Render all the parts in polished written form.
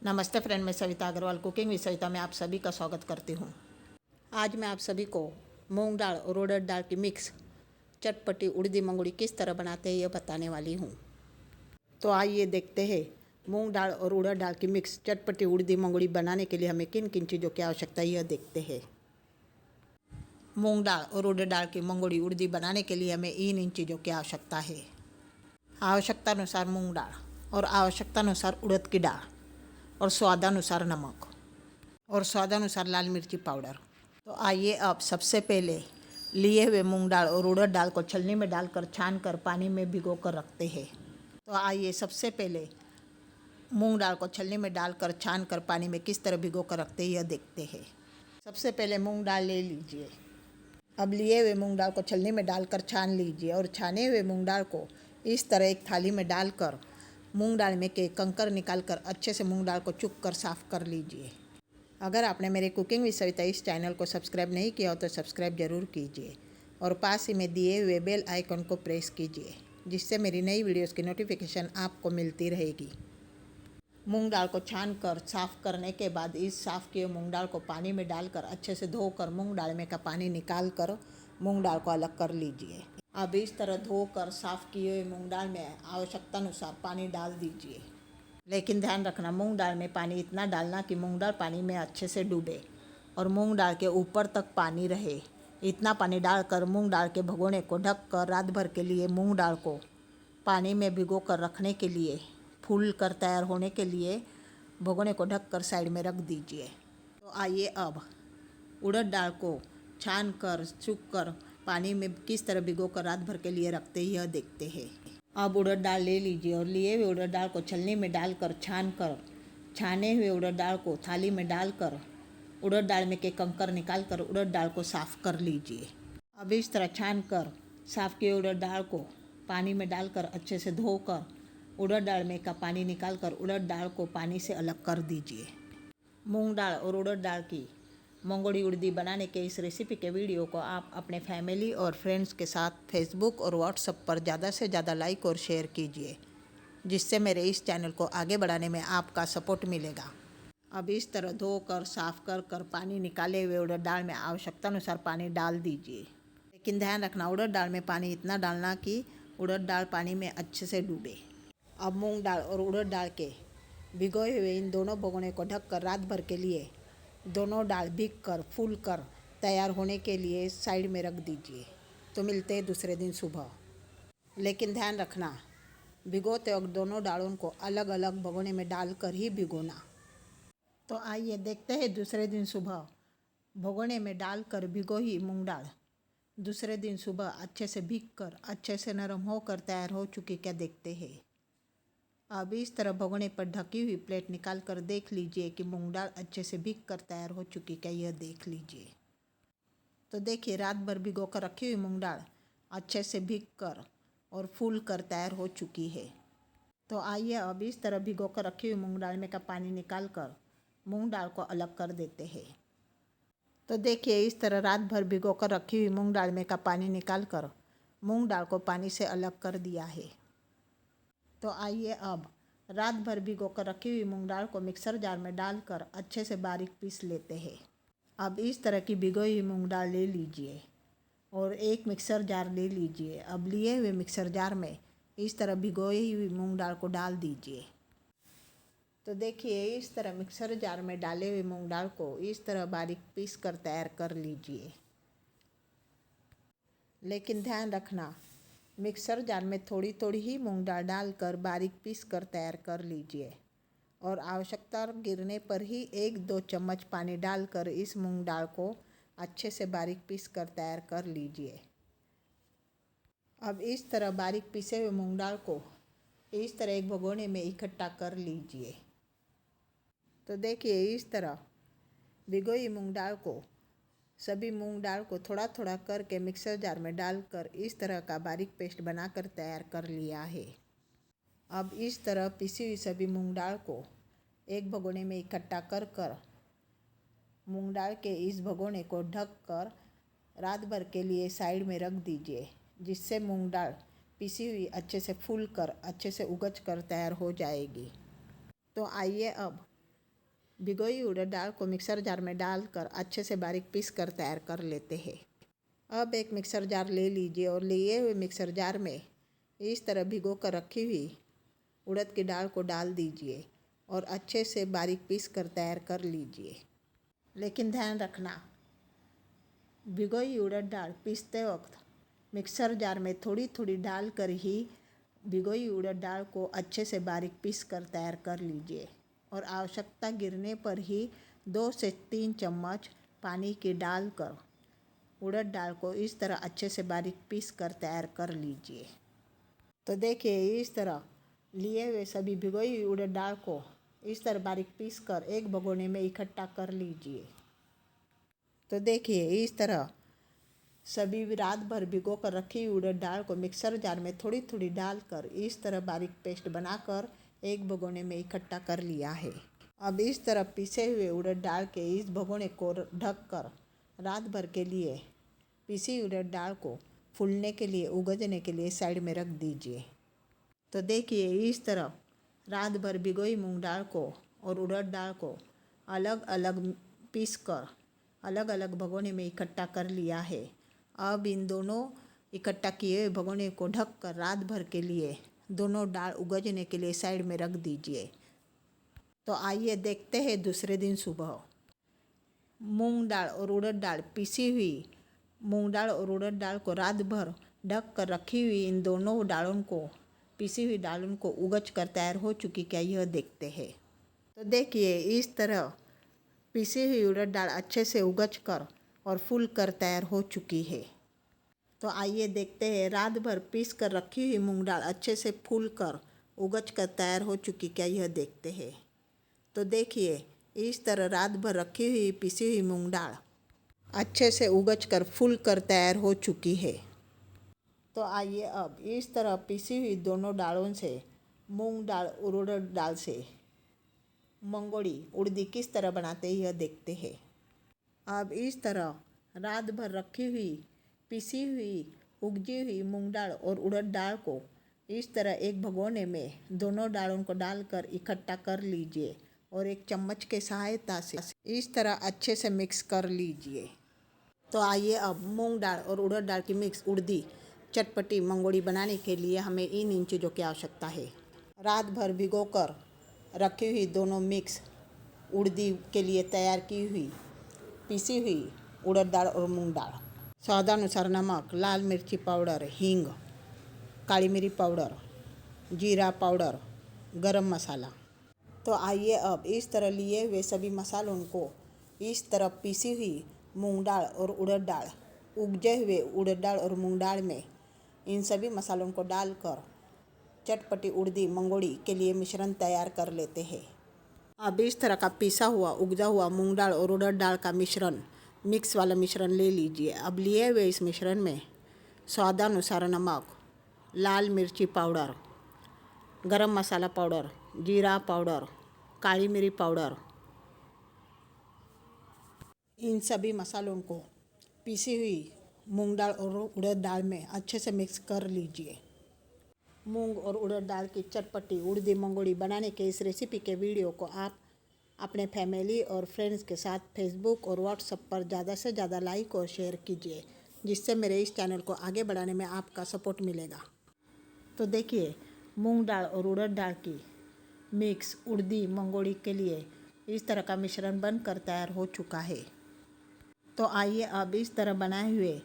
नमस्ते फ्रेंड, मैं Savita Agarwal cooking with Savita में आप सभी का स्वागत करती हूँ। आज मैं आप सभी को मूंग दाल और उड़द दाल की मिक्स चटपटी उड़दी मंगुड़ी किस तरह बनाते हैं यह बताने वाली हूँ। तो आइए देखते हैं मूंग दाल और उड़द दाल की मिक्स चटपटी उड़दी मंगुड़ी बनाने के लिए हमें किन किन चीज़ों की आवश्यकता है यह देखते हैं। मूंग दाल और उड़द दाल की मंगुड़ी उड़दी बनाने के लिए हमें इन चीज़ों की आवश्यकता है। आवश्यकता अनुसार मूंग दाल और आवश्यकता अनुसार उड़द की दाल और स्वादानुसार नमक और स्वादानुसार लाल मिर्ची पाउडर। तो आइए अब सबसे पहले लिए हुए मूंग दाल और उड़द दाल को छलनी में डालकर छान कर पानी में भिगो कर रखते हैं। तो आइए सबसे पहले मूंग दाल को छलनी में डालकर छान कर पानी में किस तरह भिगो कर रखते हैं यह देखते हैं। सबसे पहले मूंग दाल ले लीजिए। अब लिए हुए मूंग दाल को छलनी में डालकर छान लीजिए और छाने हुए मूंग दाल को इस तरह एक थाली में डालकर मूंग दाल में के कंकर निकालकर अच्छे से मूंग दाल को चुक कर साफ़ कर लीजिए। अगर आपने मेरे कुकिंग विद सविता इस चैनल को सब्सक्राइब नहीं किया हो तो सब्सक्राइब ज़रूर कीजिए और पास ही में दिए हुए बेल आइकन को प्रेस कीजिए, जिससे मेरी नई वीडियोस की नोटिफिकेशन आपको मिलती रहेगी। मूंग दाल को छान कर साफ़ करने के बाद इस साफ़ किए मूंग दाल को पानी में डालकर अच्छे से धोकर मूंग दाल में का पानी निकाल कर मूंग दाल को अलग कर लीजिए। अब इस तरह धोकर साफ़ किए हुए मूंग दाल में आवश्यकता अनुसार पानी डाल दीजिए, लेकिन ध्यान रखना मूंग दाल में पानी इतना डालना कि मूंग दाल पानी में अच्छे से डूबे और मूंग दाल के ऊपर तक पानी रहे। इतना पानी डालकर मूंग दाल के भगोने को ढक कर रात भर के लिए मूंग दाल को पानी में भिगो कर रखने के लिए फूल कर तैयार होने के लिए भगोने को ढक कर साइड में रख दीजिए। तो आइए अब उड़द दाल को छान कर सूख कर पानी में किस तरह भिगो कर रात भर के लिए रखते हैं यह देखते हैं। अब उड़द दाल ले लीजिए और लिए हुए उड़द दाल को छलनी में डालकर छान कर छाने हुए उड़द दाल को थाली में डालकर उड़द दाल में के कंकर निकाल कर उड़द दाल को साफ़ कर लीजिए। अब इस तरह छान कर साफ़ किए उड़द दाल को पानी में डालकर अच्छे से धोकर उड़द दाल में का पानी निकाल कर उड़द दाल को पानी से अलग कर दीजिए। मूंग दाल और उड़द दाल की मंगुड़ी उड़दी बनाने के इस रेसिपी के वीडियो को आप अपने फैमिली और फ्रेंड्स के साथ फेसबुक और व्हाट्सएप पर ज़्यादा से ज़्यादा लाइक और शेयर कीजिए, जिससे मेरे इस चैनल को आगे बढ़ाने में आपका सपोर्ट मिलेगा। अब इस तरह धोकर साफ़ कर पानी निकाले हुए उड़द दाल में आवश्यकता अनुसार पानी डाल दीजिए, लेकिन ध्यान रखना उड़द दाल में पानी इतना डालना कि उड़द दाल पानी में अच्छे से डूबे। अब मूंग दाल और उड़द दाल के भिगोए हुए इन दोनों भगोने को ढककर रात भर के लिए दोनों दाल भीग कर फूल कर तैयार होने के लिए साइड में रख दीजिए। तो मिलते हैं दूसरे दिन सुबह, लेकिन ध्यान रखना भिगोते वक्त दोनों दालों को अलग अलग भगोने में डालकर ही भिगोना। तो आइए देखते हैं दूसरे दिन सुबह भगोने में डालकर भिगोई मूंग दाल दूसरे दिन सुबह अच्छे से भीग कर अच्छे से नरम होकर तैयार हो चुकी क्या देखते हैं। अब इस तरह भगोने पर ढकी हुई प्लेट निकाल कर देख लीजिए कि मूंग दाल अच्छे से भीग कर तैयार हो चुकी क्या यह देख लीजिए। तो देखिए रात भर भिगो कर रखी हुई मूंग दाल अच्छे से भीग कर और फूल कर तैयार हो चुकी है। तो आइए अब इस तरह भिगो कर रखी हुई मूंग दाल में का पानी निकाल कर मूंग दाल को अलग कर देते हैं। तो देखिए इस तरह रात भर भिगो कर रखी हुई मूंग दाल में का पानी निकाल कर मूंग दाल को पानी से अलग कर दिया है। तो आइए अब रात भर भिगो कर रखी हुई मूंग दाल को मिक्सर जार में डालकर अच्छे से बारीक पीस लेते हैं। अब इस तरह की भिगोई हुई मूंग दाल ले लीजिए और एक मिक्सर जार ले लीजिए। अब लिए हुए मिक्सर जार में इस तरह भिगोई हुई मूंग दाल को डाल दीजिए। तो देखिए इस तरह मिक्सर जार में डाले हुए मूंग दाल को इस तरह बारीक पीस कर तैयार कर लीजिए, लेकिन ध्यान रखना मिक्सर जार में थोड़ी थोड़ी ही मूंग दाल डालकर बारीक पीस कर तैयार कर लीजिए और आवश्यकता गिरने पर ही 1-2 चम्मच पानी डालकर इस मूंग दाल को अच्छे से बारीक पीस कर तैयार कर लीजिए। अब इस तरह बारीक पीसे हुए मूंग दाल को इस तरह एक भगोने में इकट्ठा कर लीजिए। तो देखिए इस तरह भिगोई मूंग दाल को सभी मूंग दाल को थोड़ा थोड़ा करके मिक्सर जार में डालकर इस तरह का बारीक पेस्ट बनाकर तैयार कर लिया है। अब इस तरह पिसी हुई सभी मूंग दाल को एक भगोने में इकट्ठा कर मूंग दाल के इस भगोने को ढक कर रात भर के लिए साइड में रख दीजिए, जिससे मूंग दाल पिसी हुई अच्छे से फूल कर अच्छे से उगज कर तैयार हो जाएगी। तो आइए अब भिगोई उड़द दाल को मिक्सर जार में डालकर अच्छे से बारीक पीस कर तैयार कर लेते हैं। अब एक मिक्सर जार ले लीजिए और लिए हुए मिक्सर जार में इस तरह भिगो कर रखी हुई उड़द की दाल को डाल दीजिए और अच्छे से बारीक पीस कर तैयार कर लीजिए। लेकिन ध्यान रखना, भिगोई उड़द दाल पीसते वक्त मिक्सर जार में थोड़ी थोड़ी डाल कर ही भिगोई उड़द दाल को अच्छे से बारीक पीस कर तैयार कर लीजिए और आवश्यकता गिरने पर ही 2 से 3 चम्मच पानी की डालकर उड़द दाल को इस तरह अच्छे से बारीक पीस कर तैयार कर लीजिए। तो देखिए, इस तरह लिए हुए सभी भिगोई उड़द दाल को इस तरह बारीक पीस कर एक भगोने में इकट्ठा कर लीजिए। तो देखिए, इस तरह सभी रात भर भिगो कर रखी उड़द दाल को मिक्सर जार में थोड़ी थोड़ी डालकर इस तरह बारीक पेस्ट बनाकर एक भगोने में इकट्ठा कर लिया है। अब इस तरह पीसे हुए उड़द दाल के इस भगोने को ढककर रात भर के लिए पीसी उड़द दाल को फूलने के लिए उगजने के लिए साइड में रख दीजिए। तो देखिए, इस तरह रात भर भिगोई मूंग दाल को और उड़द दाल को अलग अलग पीस कर अलग अलग भगोने में इकट्ठा कर लिया है। अब इन दोनों इकट्ठा किए हुए भगोने को ढककर रात भर के लिए दोनों दाल उगजने के लिए साइड में रख दीजिए। तो आइए देखते हैं दूसरे दिन सुबह। मूंग दाल और उड़द दाल पीसी हुई मूंग दाल और उड़द दाल को रात भर ढक कर रखी हुई इन दोनों दालों को पीसी हुई दालों को उगज कर तैयार हो चुकी क्या, यह देखते हैं। तो देखिए, इस तरह पीसी हुई उड़द दाल अच्छे से उगज कर और फूल कर तैयार हो चुकी है। तो आइए देखते हैं रात भर पीस कर रखी हुई मूंग दाल अच्छे से फूल कर उगज कर तैयार हो चुकी क्या, यह देखते हैं। तो देखिए, इस तरह रात भर रखी हुई पीसी हुई मूंग दाल अच्छे से उगज कर फूल कर तैयार हो चुकी है। तो आइए अब इस तरह पीसी हुई दोनों दालों से मूंग दाल और उड़द दाल से मंगोड़ी उड़दी किस तरह बनाते हैं, यह देखते हैं। अब इस तरह रात भर रखी हुई पीसी हुई उगजी हुई मूंग दाल और उड़द दाल को इस तरह एक भगोने में दोनों दालों को डालकर इकट्ठा कर लीजिए और एक चम्मच के सहायता से इस तरह अच्छे से मिक्स कर लीजिए। तो आइए अब मूंग दाल और उड़द दाल की मिक्स उड़दी चटपटी मंगोड़ी बनाने के लिए हमें इन चीज़ों की आवश्यकता है। रात भर भिगोकर रखी हुई दोनों मिक्स उड़दी के लिए तैयार की हुई पीसी हुई उड़द दाल और मूंग दाल, स्वादानुसार नमक, लाल मिर्ची पाउडर, हींग, काली मिरी पाउडर, जीरा पाउडर, गरम मसाला। तो आइए अब इस तरह लिए हुए सभी मसालों को इस तरह पीसी हुई मूंग दाल और उड़द दाल, उगजे हुए उड़द दाल और मूंग दाल में इन सभी मसालों को डालकर चटपटी उड़दी मंगोड़ी के लिए मिश्रण तैयार कर लेते हैं। अब इस तरह का पिसा हुआ उगजा हुआ मूंग दाल और उड़द दाल का मिश्रण मिक्स वाला मिश्रण ले लीजिए। अब लिए हुए इस मिश्रण में स्वादानुसार नमक, लाल मिर्ची पाउडर, गरम मसाला पाउडर, जीरा पाउडर, काली मिरी पाउडर, इन सभी मसालों को पीसी हुई मूंग दाल और उड़द दाल में अच्छे से मिक्स कर लीजिए। मूंग और उड़द दाल की चटपटी उड़दी मंगोड़ी बनाने के इस रेसिपी के वीडियो को आप अपने फैमिली और फ्रेंड्स के साथ फेसबुक और व्हाट्सएप पर ज़्यादा से ज़्यादा लाइक और शेयर कीजिए, जिससे मेरे इस चैनल को आगे बढ़ाने में आपका सपोर्ट मिलेगा। तो देखिए, मूंग दाल और उड़द दाल की मिक्स उड़दी मंगोड़ी के लिए इस तरह का मिश्रण बनकर तैयार हो चुका है। तो आइए अब इस तरह बनाए हुए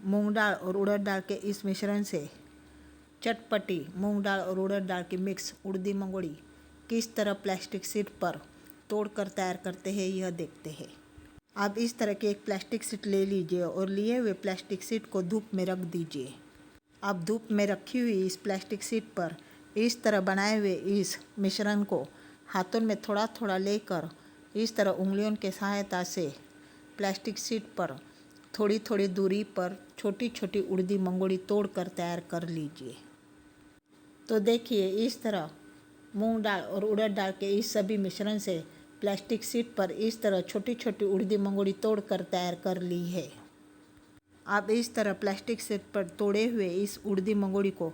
मूंग दाल और उड़द दाल के इस मिश्रण से चटपटी मूंग दाल और उड़द दाल की मिक्स उड़दी मंगोड़ी किस तरह प्लास्टिक शीट पर तोड़कर तैयार करते हैं, यह देखते हैं। अब इस तरह की एक प्लास्टिक शीट ले लीजिए और लिए हुए प्लास्टिक शीट को धूप में रख दीजिए। अब धूप में रखी हुई इस प्लास्टिक शीट पर इस तरह बनाए हुए इस मिश्रण को हाथों में थोड़ा थोड़ा लेकर इस तरह उंगलियों के सहायता से प्लास्टिक शीट पर थोड़ी थोड़ी दूरी पर छोटी छोटी उड़दी मंगोड़ी तोड़कर तैयार कर लीजिए। तो देखिए, इस तरह मूंग दाल और उड़द दाल के इस सभी मिश्रण से प्लास्टिक शीट पर इस तरह छोटी छोटी उड़दी मंगोड़ी तोड़कर तैयार कर ली है। अब इस तरह प्लास्टिक शीट पर तोड़े हुए इस उड़दी मंगोड़ी को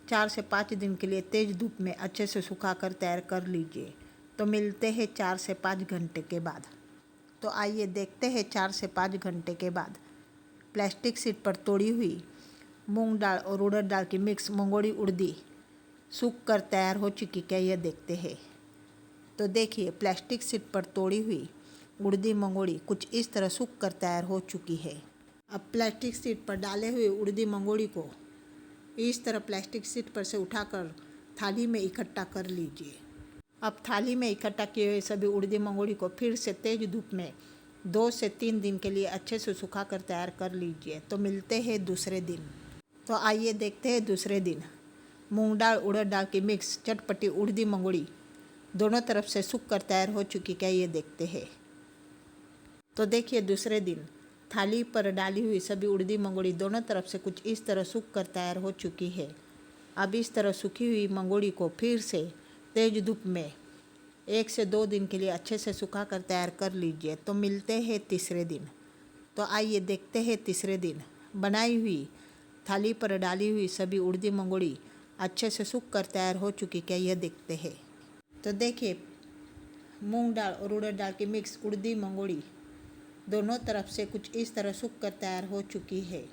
4 से 5 दिन के लिए तेज़ धूप में अच्छे से सुखाकर तैयार कर लीजिए। तो मिलते हैं 4 से 5 घंटे के बाद। तो आइए देखते हैं 4 से 5 घंटे के बाद प्लास्टिक शीट पर तोड़ी हुई मूंग दाल और उड़द दाल की मिक्स मंगोड़ी उड़दी सूख कर तैयार हो चुकी क्या, यह देखते हैं। तो देखिए प्लास्टिक शीट पर तोड़ी हुई उड़दी मंगोड़ी कुछ इस तरह सूख कर तैयार हो चुकी है। अब प्लास्टिक शीट पर डाले हुए उड़दी मंगोड़ी को इस तरह प्लास्टिक शीट पर से उठाकर थाली में इकट्ठा कर लीजिए। अब थाली में इकट्ठा किए हुए सभी उड़दी मंगोड़ी को फिर से तेज धूप में 2 से 3 दिन के लिए अच्छे से सुखा कर तैयार कर लीजिए। तो मिलते हैं दूसरे दिन। तो आइए देखते हैं दूसरे दिन मूंग दाल उड़द दाल की मिक्स चटपटी उड़दी मंगोड़ी दोनों तरफ से सूख कर तैयार हो चुकी क्या, ये देखते हैं। तो देखिए दूसरे दिन थाली पर डाली हुई सभी उड़दी मंगोड़ी दोनों तरफ से कुछ इस तरह सूख कर तैयार हो चुकी है। अब इस तरह सूखी हुई मंगोड़ी को फिर से तेज धूप में 1 से 2 दिन के लिए अच्छे से सुखा कर तैयार कर लीजिए। तो मिलते हैं तीसरे दिन। तो आइए देखते हैं तीसरे दिन बनाई हुई थाली पर डाली हुई सभी उड़दी मंगोड़ी अच्छे से सूख कर तैयार हो चुकी क्या, यह देखते हैं। तो देखिए मूंग दाल और उड़द दाल की मिक्स उड़दी मंगोड़ी दोनों तरफ से कुछ इस तरह सूख कर तैयार हो चुकी है।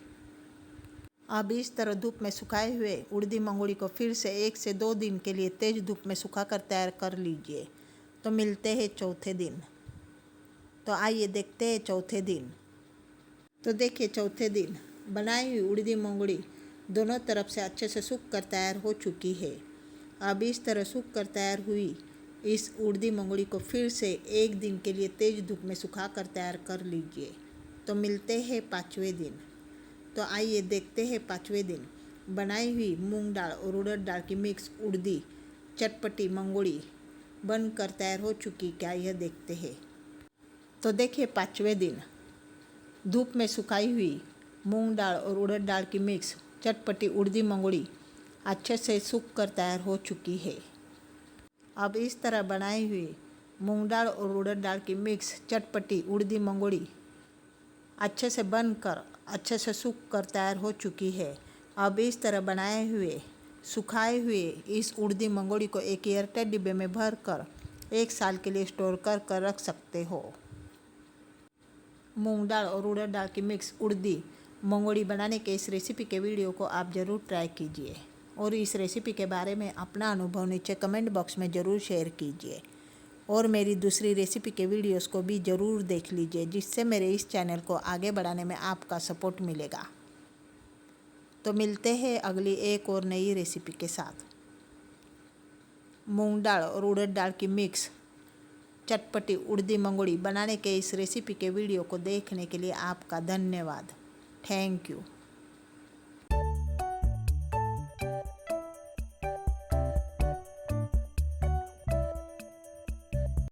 अब इस तरह धूप में सुखाए हुए उड़दी मंगोड़ी को फिर से 1 से 2 दिन के लिए तेज धूप में सुखा कर तैयार कर लीजिए। तो मिलते हैं चौथे दिन। तो आइए देखते हैं चौथे दिन। तो देखिए चौथे दिन बनाई हुई उड़दी मंगोड़ी दोनों तरफ से अच्छे से सूख कर तैयार हो चुकी है। अब इस तरह सूख कर तैयार हुई इस उड़दी मंगोड़ी को फिर से 1 दिन के लिए तेज धूप में सुखा कर तैयार कर लीजिए। तो मिलते हैं 5वें दिन। तो आइए देखते हैं 5वें दिन बनाई हुई मूंग दाल और उड़द दाल की मिक्स उड़दी चटपटी मंगोड़ी बनकर तैयार हो चुकी क्या, यह देखते हैं। तो देखिए 5वें दिन धूप में सुखाई हुई मूंग दाल और उड़द दाल की मिक्स चटपटी उड़दी मंगोड़ी अच्छे से सूख कर तैयार हो चुकी है। अब इस तरह बनाई हुई मूंग दाल और उड़द दाल की मिक्स चटपटी उड़दी मंगोड़ी अच्छे से बनकर अच्छे से सूख कर तैयार हो चुकी है। अब इस तरह बनाए हुए सुखाए हुए इस उड़दी मंगोड़ी को एक एयरटाइट डिब्बे में भर कर 1 साल के लिए स्टोर कर रख सकते हो। मूंग दाल और उड़द दाल की मिक्स उड़दी मंगोड़ी बनाने के इस रेसिपी के वीडियो को आप ज़रूर ट्राई कीजिए और इस रेसिपी के बारे में अपना अनुभव नीचे कमेंट बॉक्स में ज़रूर शेयर कीजिए और मेरी दूसरी रेसिपी के वीडियोस को भी ज़रूर देख लीजिए, जिससे मेरे इस चैनल को आगे बढ़ाने में आपका सपोर्ट मिलेगा। तो मिलते हैं अगली एक और नई रेसिपी के साथ। मूंग दाल और उड़द दाल की मिक्स चटपटी उड़दी मंगोड़ी बनाने के इस रेसिपी के वीडियो को देखने के लिए आपका धन्यवाद। Thank you.